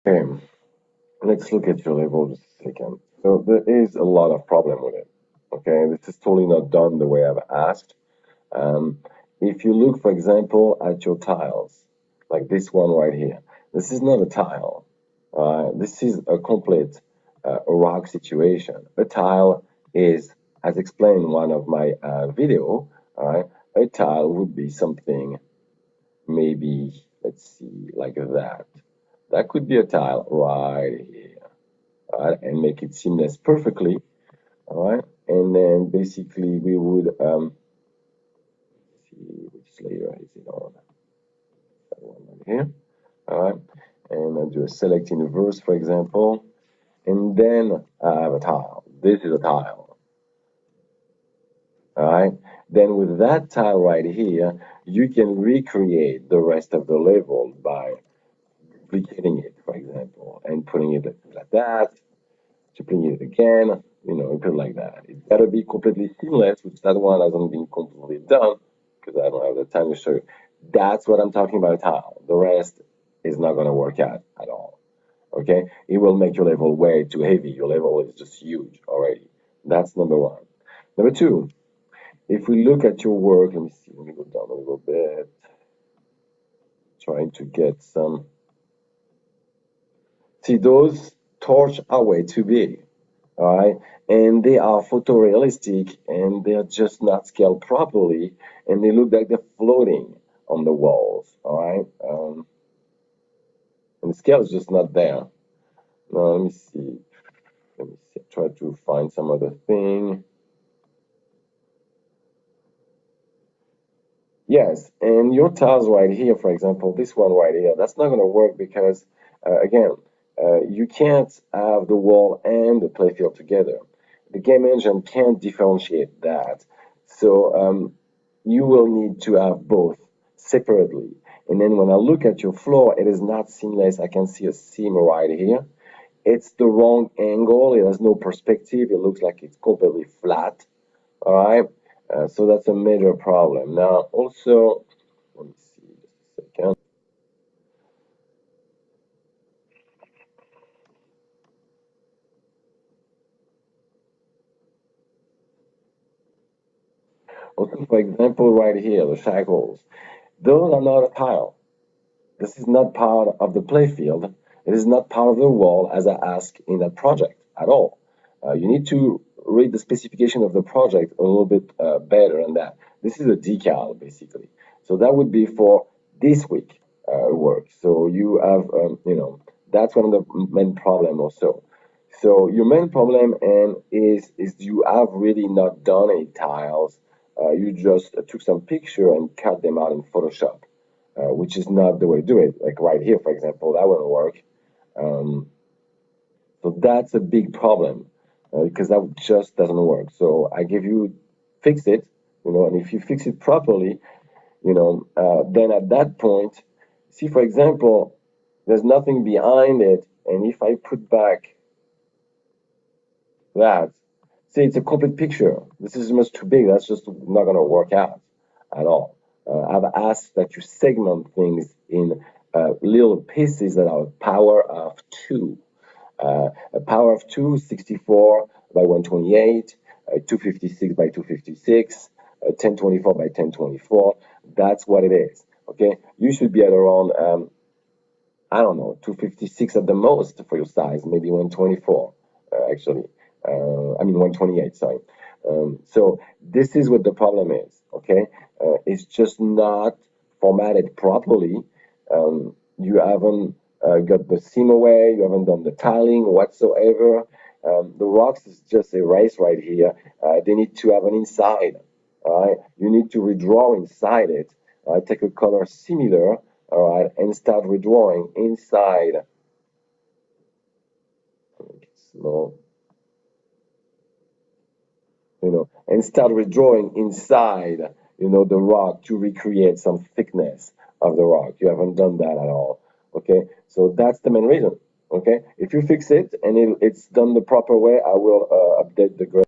Okay, let's look at your level just a second. So there is a lot of problem with it. Okay, this is totally not done the way I've asked. Um, if you look, for example, at your tiles, like this one right here, this is not a tile. This is a complete rock situation. A tile is, as explained in one of my video, a tile would be something maybe, let's see, like that. That could be a tile right here, and make it seamless perfectly, all right? And then basically we would see which layer is it on. That one right here, all right? And I'll do a select inverse, for example, and then I have a tile. This is a tile, all right? Then with that tile right here, you can recreate the rest of the level by duplicating it, for example, and putting it like that, tripling it again, and put it like that. It's got to be completely seamless, which that one hasn't been completely done because I don't have the time to show you. That's what I'm talking about tile. The rest is not going to work out at all. Okay? It will make your level way too heavy. Your level is just huge already. That's number one. Number two, if we look at your work, let me see, let me go down a little bit, trying to get some. See, those torch are way too big, all right? And they are photorealistic and they're just not scaled properly and they look like they're floating on the walls, all right? And the scale is just not there. Now, let me see. Let me see. Try to find some other thing. Yes, and your tiles right here, for example, this one right here, that's not going to work because, again, you can't have the wall and the playfield together. The game engine can't differentiate that. So you will need to have both separately. And then when I look at your floor, it is not seamless. I can see a seam right here. It's the wrong angle. It has no perspective. It looks like it's completely flat. All right. So that's a major problem. Now, also, let me see just a second. Also, for example, right here, the shackles. Those are not a tile. This is not part of the playfield. It is not part of the wall as I asked in that project at all. You need to read the specification of the project a little bit better than that. This is a decal, basically. So that would be for this week work. So you have, that's one of the main problem also. So your main problem and is you have really not done any tiles. You just took some picture and cut them out in Photoshop, which is not the way to do it. Like right here, for example, that wouldn't work. Um, so that's a big problem because that just doesn't work. So I give you fix it, and if you fix it properly, then at that point, see, for example, there's nothing behind it, and if I put back that, see, it's a complete picture. This is much too big. That's just not going to work out at all. I've asked that you segment things in little pieces that are a power of two. A power of two, 64 by 128, 256 by 256, 1024 by 1024. That's what it is. Okay, you should be at around I don't know, 256 at the most for your size, maybe 124 actually. I mean 128, sorry. So this is what the problem is. Okay, it's just not formatted properly. You haven't got the seam away. You haven't done the tiling whatsoever. The rocks is just erased right here. They need to have an inside. All right, you need to redraw inside it. Take a color similar. All right, and start redrawing inside. Slow, and start redrawing inside, the rock to recreate some thickness of the rock. You haven't done that at all. Okay, so that's the main reason. Okay, if you fix it and it's done the proper way, I will update the grade.